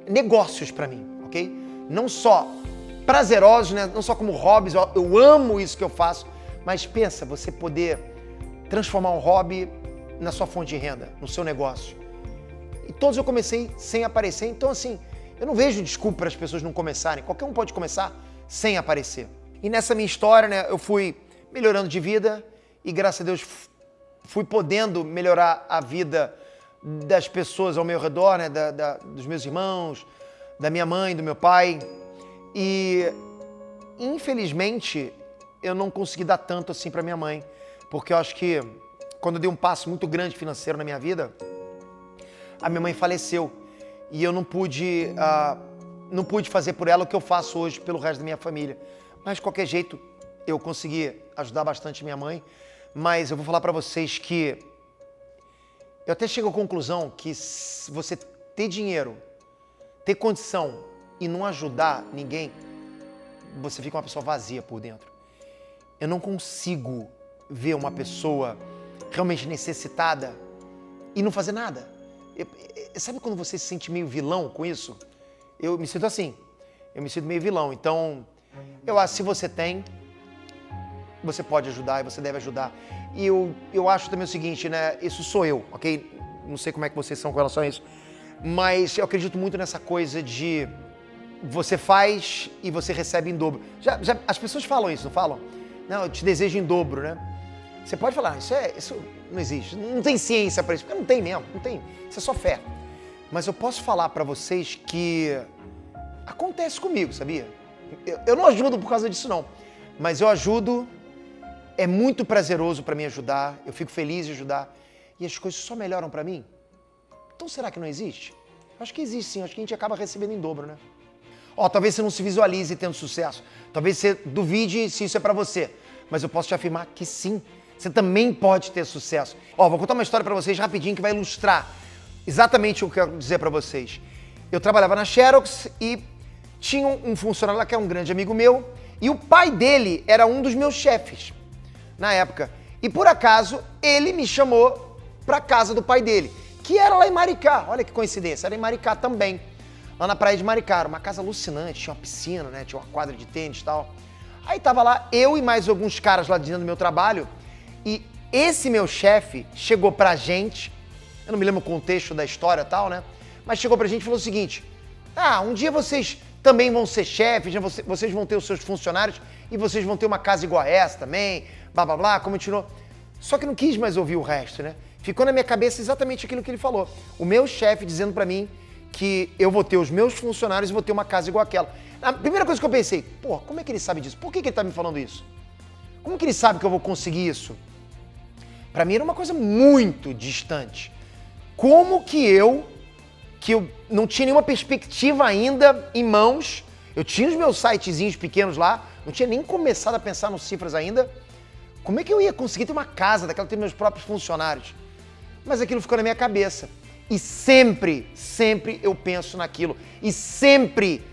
negócios pra mim, ok? Não só prazerosos, né? Não só como hobbies, eu amo isso que eu faço, mas pensa, você poder transformar um hobby na sua fonte de renda, no seu negócio. E todos eu comecei sem aparecer, então assim, eu não vejo desculpa para as pessoas não começarem. Qualquer um pode começar sem aparecer. E nessa minha história, né, eu fui melhorando de vida e, graças a Deus, fui podendo melhorar a vida das pessoas ao meu redor, né, dos meus irmãos, da minha mãe, do meu pai. E, infelizmente, eu não consegui dar tanto assim para minha mãe, porque eu acho que quando eu dei um passo muito grande financeiro na minha vida, a minha mãe faleceu. E eu não pude fazer por ela o que eu faço hoje pelo resto da minha família. Mas, de qualquer jeito, eu consegui ajudar bastante minha mãe. Mas eu vou falar para vocês que eu até chego à conclusão que se você ter dinheiro, ter condição e não ajudar ninguém, você fica uma pessoa vazia por dentro. Eu não consigo ver uma pessoa realmente necessitada e não fazer nada. Sabe quando você se sente meio vilão com isso? Eu me sinto assim. Eu me sinto meio vilão. Então, eu acho que se você tem, você pode ajudar e você deve ajudar. E eu acho também o seguinte, né? Isso sou eu, ok? Não sei como é que vocês são com relação a isso. Mas eu acredito muito nessa coisa de você faz e você recebe em dobro. As pessoas falam isso, não falam? Não, eu te desejo em dobro, né? Você pode falar, isso não existe, não tem ciência para isso, porque não tem mesmo, não tem, isso é só fé. Mas eu posso falar para vocês que acontece comigo, sabia? Eu não ajudo por causa disso não, mas eu ajudo, é muito prazeroso para mim ajudar, eu fico feliz de ajudar e as coisas só melhoram para mim. Então será que não existe? Acho que existe sim, acho que a gente acaba recebendo em dobro, né? Talvez você não se visualize tendo sucesso, talvez você duvide se isso é para você, mas eu posso te afirmar que sim. Você também pode ter sucesso. Vou contar uma história para vocês rapidinho que vai ilustrar exatamente o que eu quero dizer para vocês. Eu trabalhava na Xerox e tinha um funcionário lá que era um grande amigo meu e o pai dele era um dos meus chefes na época. E por acaso ele me chamou para casa do pai dele, que era lá em Maricá. Olha que coincidência, era em Maricá também. Lá na praia de Maricá, era uma casa alucinante, tinha uma piscina, né? Tinha uma quadra de tênis e tal. Aí tava lá eu e mais alguns caras lá dentro do meu trabalho. E esse meu chefe chegou pra gente, eu não me lembro o contexto da história e tal, né? Mas chegou pra gente e falou o seguinte, um dia vocês também vão ser chefes, né? Vocês vão ter os seus funcionários e vocês vão ter uma casa igual a essa também, blá blá blá, continuou. Só que não quis mais ouvir o resto, né? Ficou na minha cabeça exatamente aquilo que ele falou. O meu chefe dizendo pra mim que eu vou ter os meus funcionários e vou ter uma casa igual àquela. A primeira coisa que eu pensei, como é que ele sabe disso? Por que ele tá me falando isso? Como que ele sabe que eu vou conseguir isso? Pra mim era uma coisa muito distante. Como que eu não tinha nenhuma perspectiva ainda em mãos, eu tinha os meus sitezinhos pequenos lá, não tinha nem começado a pensar nas cifras ainda, como é que eu ia conseguir ter uma casa daquela, ter meus próprios funcionários? Mas aquilo ficou na minha cabeça. E sempre eu penso naquilo. E sempre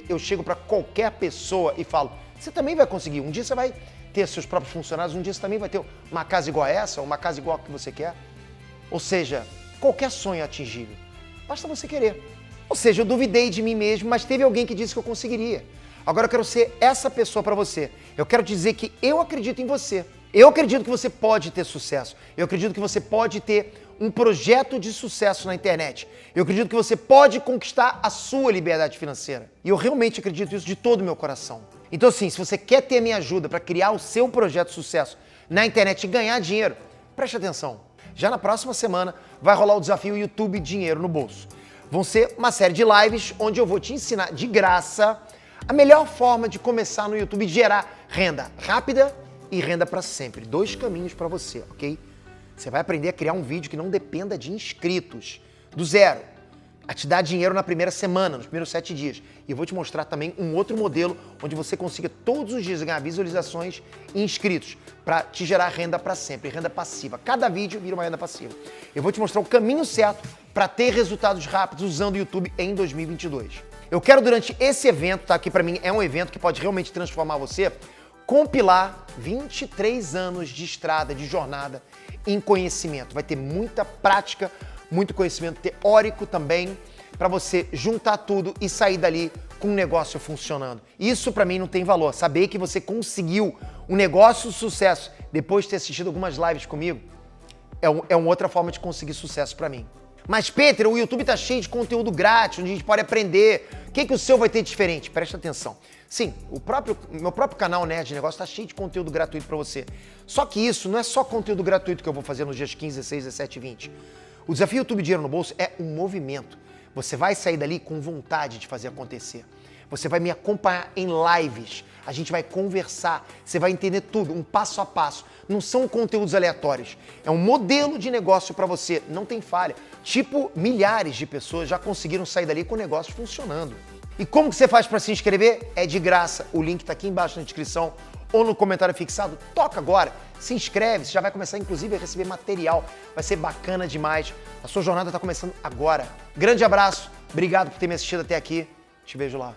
eu chego pra qualquer pessoa e falo, você também vai conseguir, um dia você vai ter seus próprios funcionários, um dia você também vai ter uma casa igual a essa, ou uma casa igual a que você quer. Ou seja, qualquer sonho é atingível. Basta você querer. Ou seja, eu duvidei de mim mesmo, mas teve alguém que disse que eu conseguiria. Agora eu quero ser essa pessoa para você. Eu quero dizer que eu acredito em você. Eu acredito que você pode ter sucesso. Eu acredito que você pode ter um projeto de sucesso na internet. Eu acredito que você pode conquistar a sua liberdade financeira. E eu realmente acredito isso de todo o meu coração. Então assim, se você quer ter a minha ajuda para criar o seu projeto de sucesso na internet e ganhar dinheiro, preste atenção. Já na próxima semana vai rolar o desafio YouTube Dinheiro no Bolso. Vão ser uma série de lives onde eu vou te ensinar de graça a melhor forma de começar no YouTube e gerar renda rápida e renda para sempre. 2 caminhos para você, ok? Você vai aprender a criar um vídeo que não dependa de inscritos, do zero, a te dar dinheiro na primeira semana, nos primeiros 7 dias. E eu vou te mostrar também um outro modelo onde você consiga todos os dias ganhar visualizações e inscritos para te gerar renda para sempre, renda passiva. Cada vídeo vira uma renda passiva. Eu vou te mostrar o caminho certo para ter resultados rápidos usando o YouTube em 2022. Eu quero durante esse evento, tá? Que para mim é um evento que pode realmente transformar você, compilar 23 anos de estrada, de jornada em conhecimento. Vai ter muita prática, muito conhecimento teórico também, para você juntar tudo e sair dali com um negócio funcionando. Isso para mim não tem valor. Saber que você conseguiu um negócio de sucesso depois de ter assistido algumas lives comigo é uma outra forma de conseguir sucesso para mim. Mas, Peter, o YouTube tá cheio de conteúdo grátis, onde a gente pode aprender. O que o seu vai ter diferente? Presta atenção. Sim, meu próprio canal Nerd de Negócio tá cheio de conteúdo gratuito para você. Só que isso não é só conteúdo gratuito que eu vou fazer nos dias 15, 16, 17 e 20. O desafio YouTube Dinheiro no Bolso é um movimento. Você vai sair dali com vontade de fazer acontecer. Você vai me acompanhar em lives. A gente vai conversar. Você vai entender tudo, um passo a passo. Não são conteúdos aleatórios. É um modelo de negócio para você. Não tem falha. Tipo, milhares de pessoas já conseguiram sair dali com o negócio funcionando. E como que você faz para se inscrever? É de graça. O link está aqui embaixo na descrição ou no comentário fixado. Toca agora, se inscreve, você já vai começar inclusive a receber material. Vai ser bacana demais. A sua jornada está começando agora. Grande abraço, obrigado por ter me assistido até aqui. Te vejo lá.